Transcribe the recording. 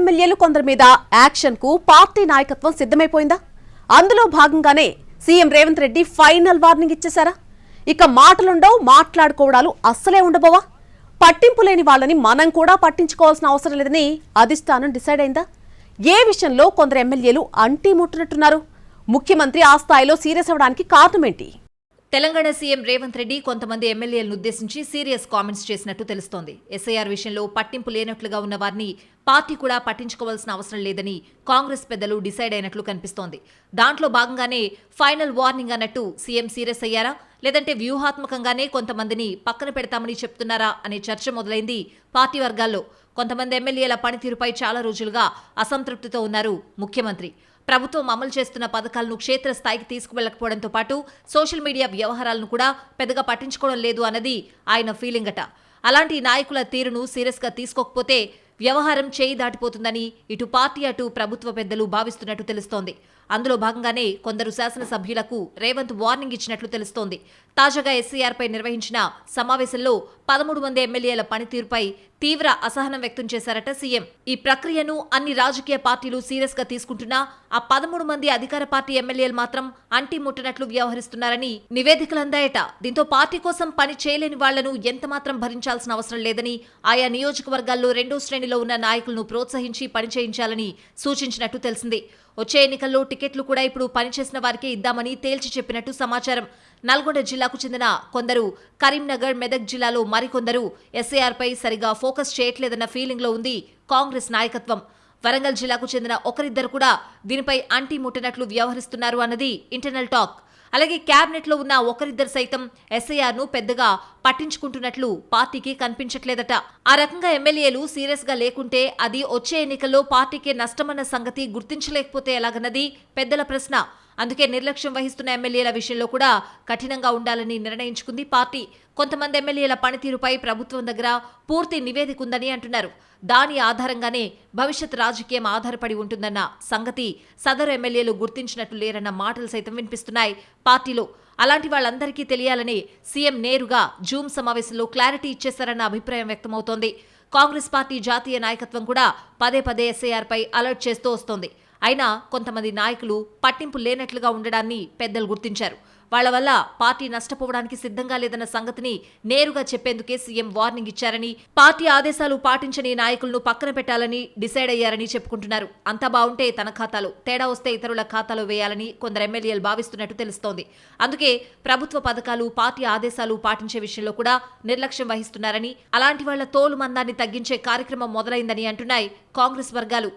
ఎమ్మెల్యేలు కొందరి మీద యాక్షన్ కు పార్టీ నాయకత్వం సిద్ధమైపోయిందా? అందులో భాగంగానే CM Revanth Reddy final warning ఇచ్చేశారా? ఇక మాటలుండవు, మాట్లాడుకోవడాలు అస్సలే ఉండబోవా? పట్టింపు లేని వాళ్ళని మనం కూడా పట్టించుకోవాల్సిన అవసరం లేదని అధిష్టానం డిసైడ్ అయిందా? ఏ విషయంలో కొందరు ఎమ్మెల్యేలు అంటీ ముట్టునట్టున్నారు? ముఖ్యమంత్రి ఆ స్థాయిలో సీరియస్ అవడానికి కారణమేంటి? తెలంగాణ సీఎం రేవంత్ రెడ్డి కొంతమంది ఎమ్మెల్యేలను ఉద్దేశించి సీరియస్ కామెంట్స్ చేసినట్టు తెలుస్తోంది. ఎస్ఐఆర్ విషయంలో పట్టింపు లేనట్లుగా ఉన్న వారిని పార్టీ కూడా పట్టించుకోవాల్సిన అవసరం లేదని కాంగ్రెస్ పెద్దలు డిసైడ్ అయినట్లు కనిపిస్తోంది. దాంట్లో భాగంగానే ఫైనల్ వార్నింగ్ అన్నట్టు సీఎం సీరియస్ అయ్యారా, లేదంటే వ్యూహాత్మకంగానే కొంతమందిని పక్కన పెడతామని చెప్తున్నారా అనే చర్చ మొదలైంది పార్టీ వర్గాల్లో. కొంతమంది ఎమ్మెల్యేల పనితీరుపై చాలా రోజులుగా అసంతృప్తితో ఉన్నారు ముఖ్యమంత్రి. ప్రభుత్వం అమలు చేస్తున్న పథకాలను క్షేత్రస్థాయికి తీసుకువెళ్లకపోవడంతో పాటు సోషల్ మీడియా వ్యవహారాలను కూడా పెద్దగా పట్టించుకోవడం లేదు అన్నది ఆయన ఫీలింగ్ అట. అలాంటి నాయకుల తీరును సీరియస్గా తీసుకోకపోతే వ్యవహారం చేయి దాటిపోతుందని ఇటు పార్టీ అటు ప్రభుత్వ పెద్దలు భావిస్తున్నట్టు తెలుస్తోంది. అందులో భాగంగానే కొందరు శాసనసభ్యులకు రేవంత్ వార్నింగ్ ఇచ్చినట్లు తెలుస్తోంది. తాజాగా ఎస్సీఆర్పై నిర్వహించిన సమావేశంలో 13 మంది ఎమ్మెల్యేల పనితీరుపై తీవ్ర అసహనం వ్యక్తం చేశారట సీఎం. ఈ ప్రక్రియను అన్ని రాజకీయ పార్టీలు సీరియస్ గా తీసుకుంటున్నా ఆ 13 మంది అధికార పార్టీ ఎమ్మెల్యేలు మాత్రం అంటి ముట్టనట్లు వ్యవహరిస్తున్నారని నివేదికలు అందాయట. దీంతో పార్టీ కోసం పని చేయలేని వాళ్లను ఎంతమాత్రం భరించాల్సిన అవసరం లేదని, ఆయా నియోజకవర్గాల్లో రెండో శ్రేణిలో ఉన్న నాయకులను ప్రోత్సహించి పని చేయించాలని సూచించినట్టు తెలిసింది. వచ్చే ఎన్నికల్లో టికెట్లు కూడా ఇప్పుడు పనిచేసిన వారికే ఇద్దామని తేల్చి చెప్పినట్టు సమాచారం. నల్గొండ జిల్లాకు చెందిన కొందరు, కరీంనగర్, మెదక్ జిల్లాలో మరికొందరు ఎస్ఐఆర్పై సరిగా ఫోకస్ చేయట్లేదన్న ఫీలింగ్లో ఉంది కాంగ్రెస్ నాయకత్వం. వరంగల్ జిల్లాకు చెందిన ఒకరిద్దరు కూడా దీనిపై అంటి ముట్టనట్లు వ్యవహరిస్తున్నారు అన్నది ఇంటర్నల్ టాక్. అలాగే క్యాబినెట్లో ఉన్న ఒకరిద్దరు సైతం ఎస్ఐఆర్ను పెద్దగా పట్టించుకుంటున్నట్లు పార్టీకి కనిపించట్లేదట. ఆ రకంగా ఎమ్మెల్యేలు సీరియస్ గా లేకుంటే అది వచ్చే ఎన్నికల్లో పార్టీకే నష్టమన్న సంగతి గుర్తించలేకపోతే ఎలాగన్నది పెద్దల ప్రశ్న. అందుకే నిర్లక్ష్యం వహిస్తున్న ఎమ్మెల్యేల విషయంలో కూడా కఠినంగా ఉండాలని నిర్ణయించుకుంది పార్టీ. కొంతమంది ఎమ్మెల్యేల పనితీరుపై ప్రభుత్వం దగ్గర పూర్తి నివేదిక ఉందని అంటున్నారు. దాని ఆధారంగానే భవిష్యత్ రాజకీయం ఆధారపడి ఉంటుందన్న సంగతి సదరు ఎమ్మెల్యేలు గుర్తించినట్లు లేరన్న మాటలు సైతం వినిపిస్తున్నాయి పార్టీలో. అలాంటి వాళ్ళందరికీ తెలియాలని సీఎం నేరుగా జూమ్ సమావేశంలో క్లారిటీ ఇచ్చేశారన్న అభిప్రాయం వ్యక్తమవుతోంది. కాంగ్రెస్ పార్టీ జాతీయ నాయకత్వం కూడా పదే పదే ఎస్ఐఆర్పై అలర్ట్ చేస్తూ వస్తోంది. అయినా కొంతమంది నాయకులు పట్టింపు లేనట్లుగా ఉండడాన్ని పెద్దలు గుర్తించారు. వాళ్ల వల్ల పార్టీ నష్టపోవడానికి సిద్ధంగా లేదన్న సంగతిని నేరుగా చెప్పేందుకే సీఎం వార్నింగ్ ఇచ్చారని, పార్టీ ఆదేశాలు పాటించని నాయకులను పక్కన పెట్టాలని డిసైడ్ అయ్యారని చెప్పుకుంటున్నారు. అంతా బావుంటే తన ఖాతాలో, తేడా వస్తే ఇతరుల ఖాతాలో వేయాలని కొందరు ఎమ్మెల్యేలు భావిస్తున్నట్టు తెలుస్తోంది. అందుకే ప్రభుత్వ పథకాలు, పార్టీ ఆదేశాలు పాటించే విషయంలో కూడా నిర్లక్ష్యం వహిస్తున్నారని, అలాంటి వాళ్ల తోలు మందాన్ని తగ్గించే కార్యక్రమం మొదలైందని అంటున్నాయి కాంగ్రెస్ వర్గాలు.